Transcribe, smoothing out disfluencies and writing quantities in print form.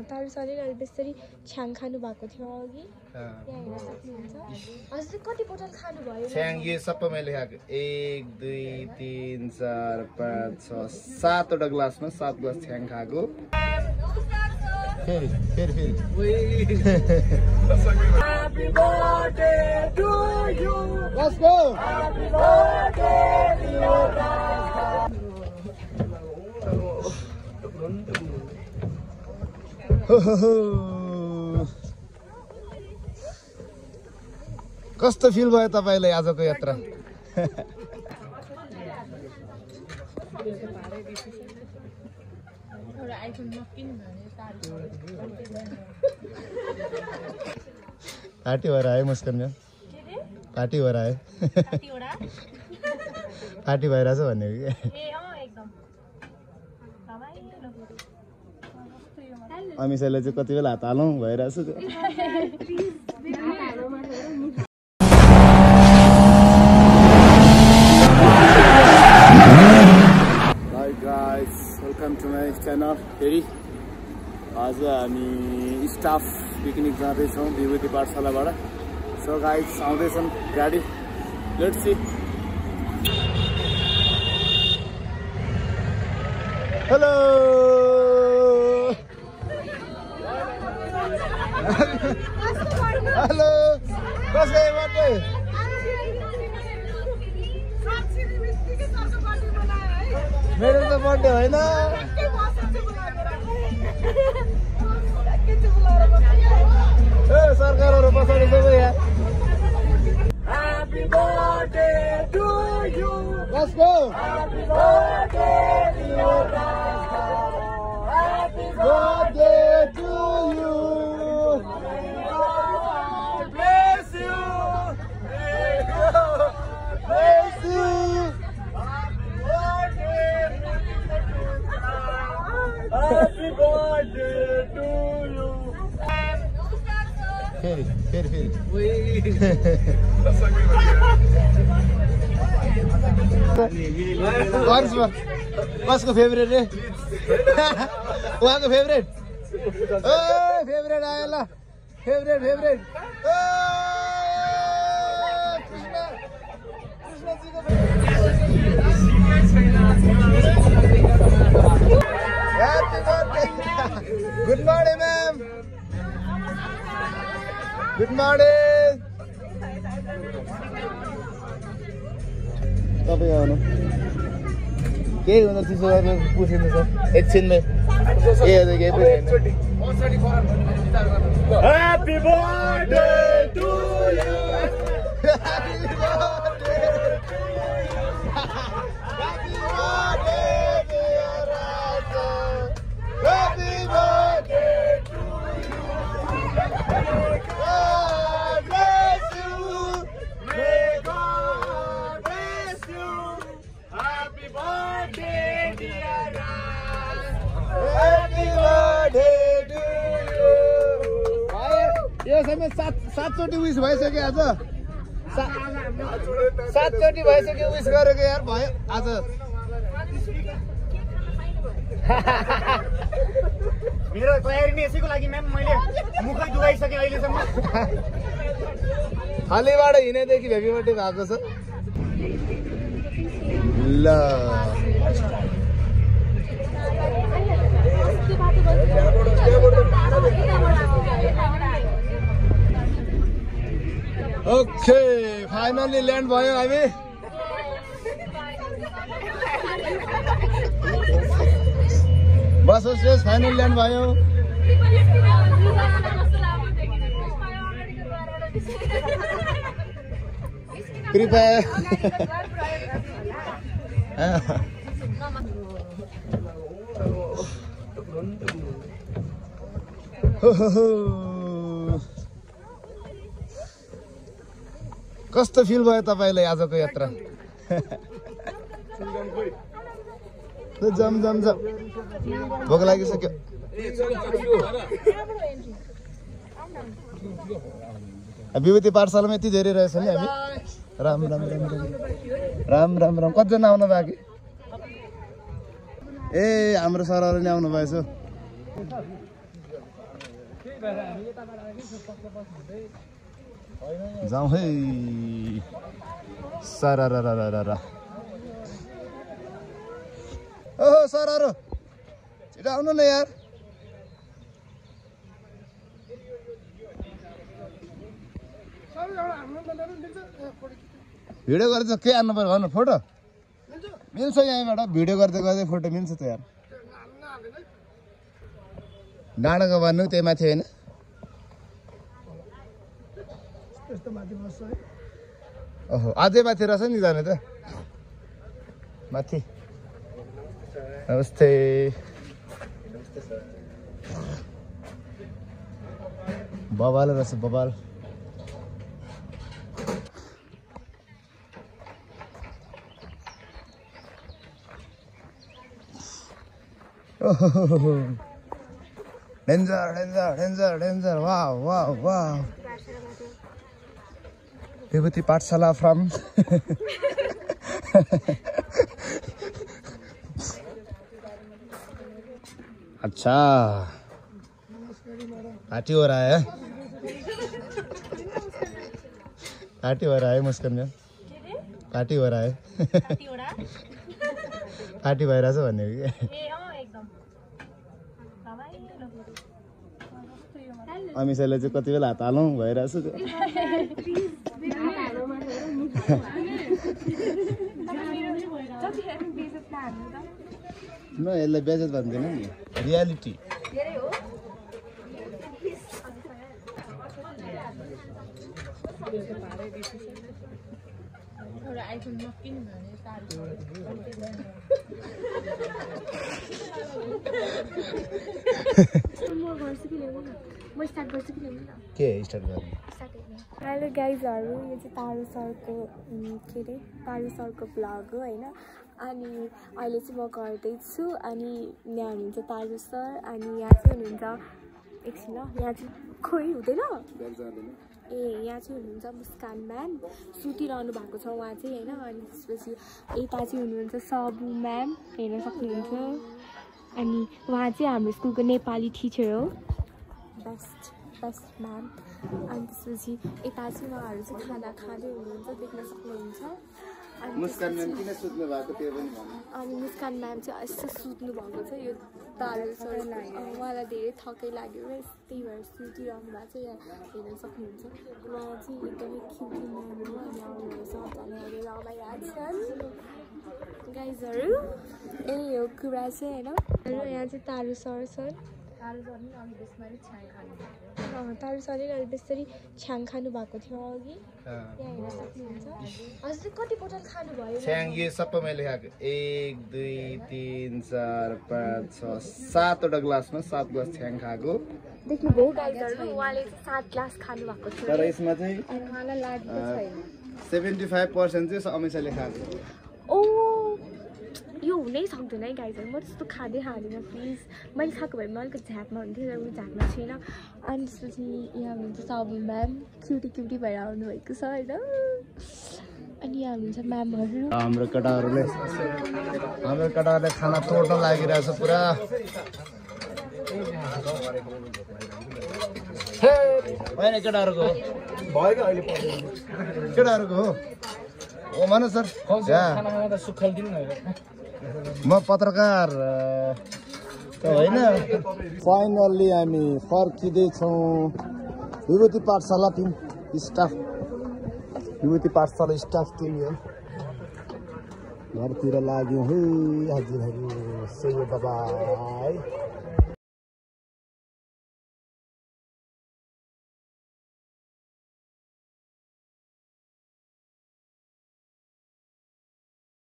तारु सरले त्यसरी छ्याङ खानु भएको थियो अघि यहाँ हेर्न सक्नुहुन्छ हजुर कति बोतल खानु भयो छ्याङ यो सबै मैले खाएको 1 2 3 4 5 6 7 वटा ग्लासमा 7 ग्लास छ्याङ खाएको फेरि Happy birthday to you. Let's go. Happy birthday dear कस्तो फिल भयो तपाईलाई आजको यात्रा पार्टी भएर आयो मुस्कान म्याम पार्टी भएर आयो पार्टी भइरहेछ भन्ने कि अमिसाले चाहिँ कति बेला हात हालौँ भइरहेछ hi guys welcome to my channel फेरि आज हामी स्टाफ पिकनिक जाँदैछौँ विभूति पाठशालाबाट सो गाइस आउँदैछन् गाडी लेट्स सी हेलो हेलो कसै बर्थडे मेरो त बर्थडे होइन सरकारहरु पछाडि सबै यहाँ Happy birthday to you. Let's go. Happy birthday dear Happy birthday to you. God bless you. May God Bless you. Happy birthday to you. फेरि कसको फेभरेट रे उहाँको फेभरेट फेभरेट आयो ल favourite good morning ma'am good morning तपाईँ आउनु केही हुँदा चिसो गरेर पुछिन्छ सर एकछिनमै ए हजुर केही पनि Happy birthday to you. Happy birthday dear Raja. Happy birthday to you. God bless you. May God bless you. Happy birthday dear Happy birthday to you. यो समय सातचोटि विश भइसक्यो आज 7चोटि भइसक्यो विश गरेको यार भयो आज मेरो तयारी नै यसैको लागि म्याम मैले मुखै दुखाइसकेँ अहिलेसम्म खालीबाट हिँडेदेखि हेभी बर्थडे भएको छ ल ओके फाइनली ल्यान्ड भयो हामी बस स्टेज फाइनल ल्यान्ड भयो कृपया कस्तो फिल भयो तपाईलाई आजको यात्रा जम भोक लागिसक्यो विभूति पाठशालामा यति धेरै रहेछ नि हामी राम कतिजना आउनु बाँकी ए हाम्रो सरहरू नि आउनु भएछ जाउँ है सरररररर ओहो सरहरु छिटो आउनु न यार भिडियो गर्दै के आन्नु पर्यो भन्नु फोटो मिल्छ यहीँबाट भिडियो गर्दै गर्दै फोटो मिल्छ त यार डाँडाको भन्नु त्यही माथि होइन ओहो अझै माथि रहेछ नि जाने त माथि नमस्ते बबाल रहेछ बबाल डेन्जर डेन्जर डेन्जर डेन्जर वाव वाव वाव विभूति पाठशाला फ्रम अच्छा पार्टी हो रहा है पार्टी हो रहा है मुस्कान मैम पार्टी हो रहा है पार्टी भइरहेछ भन्ने हो कि अमिसाले चाहिँ कति बेला हात हालौँ भइरहेछ त्यो न यसलाई बेजत भन्दैन नि रियालिटी के स्टार्ट गर्ने हेलो गाइजहरू यो चाहिँ तारू सरको के अरे तारू सरको भ्लग हो होइन अनि अहिले चाहिँ म गर्दैछु अनि यहाँ हुनुहुन्छ तारू सर अनि यहाँ चाहिँ हुनुहुन्छ एकछिन ल यहाँ चाहिँ खोइ हुँदैन ए यहाँ चाहिँ हुनुहुन्छ मुस्कान म्याम सुतिरहनु भएको छ उहाँ चाहिँ होइन अनि त्यसपछि यता चाहिँ हुनुहुन्छ सबु म्याम हेर्न सक्नुहुन्छ अनि उहाँ चाहिँ हाम्रो स्कुलको नेपाली टिचर हो बेस्ट म्याम अनि त्यसपछि यता चाहिँ उहाँहरू चाहिँ खाना खाँदै हुनुहुन्छ देख्न सक्नुहुन्छ मुस्कान म्याम किन सुत्नु भएको त्यो पनि भन्नु अनि मुस्कान म्याम चाहिँ यस्तो सुत्नु भएको छ यो तारू सर उहाँलाई धेरै थकै लाग्यो र त्यही भएर सुतिरहनु भएको छ यहाँ हेर्न सक्नुहुन्छ उहाँ चाहिँ एकदमै क्युटी म्याम हो अनि आउनुहुन्छ सबजनाले रमाइरहेछन् गाइजहरू यही हो कुरा चाहिँ होइन र यहाँ चाहिँ तारू सर छन् तारू सरले अलि बेसरी छ्याङ खानु भएको थियो अघि यहाँ हेर्न सक्नुहुन्छ हजुर कति बोतल खानुभयो छ्याङ यो सबै मैले खाएको 1 2 3 4 5 6 7 वटा ग्लासमा 7 ग्लास छ्याङ खाएको देख्नुभयो गाइजहरू उहाँले 7 ग्लास खानु भएको थियो तर यसमा चाहिँ उहाँलाई लागेको छैन 75% चाहिँ अमिसाले खाएको ओ यो हुनै सक्दैन है गाइजहरू म त्यस्तो खाँदै खाँदिनँ प्लिज मैले खाएको भए म अलिकति झापमा हुन्थ्यो तर म झापमा छैन अनि त्यसपछि यहाँ हुनुहुन्छ सबु म्याम क्युटी भएर आउनुभएको छ होइन अनि यहाँ हुनुहुन्छ म्यामहरू हाम्रो केटाहरूले खाना तोड्न लागिरहेछ पुरा होइन केटाहरूको हो ओ मानु सर म पत्रकार त होइन फाइनल्ली हामी फर्किँदैछौँ विभूति पाठशाला टिम स्टाफ टिम हो घरतिर लाग्यौँ है हजुरहरू से बाबाई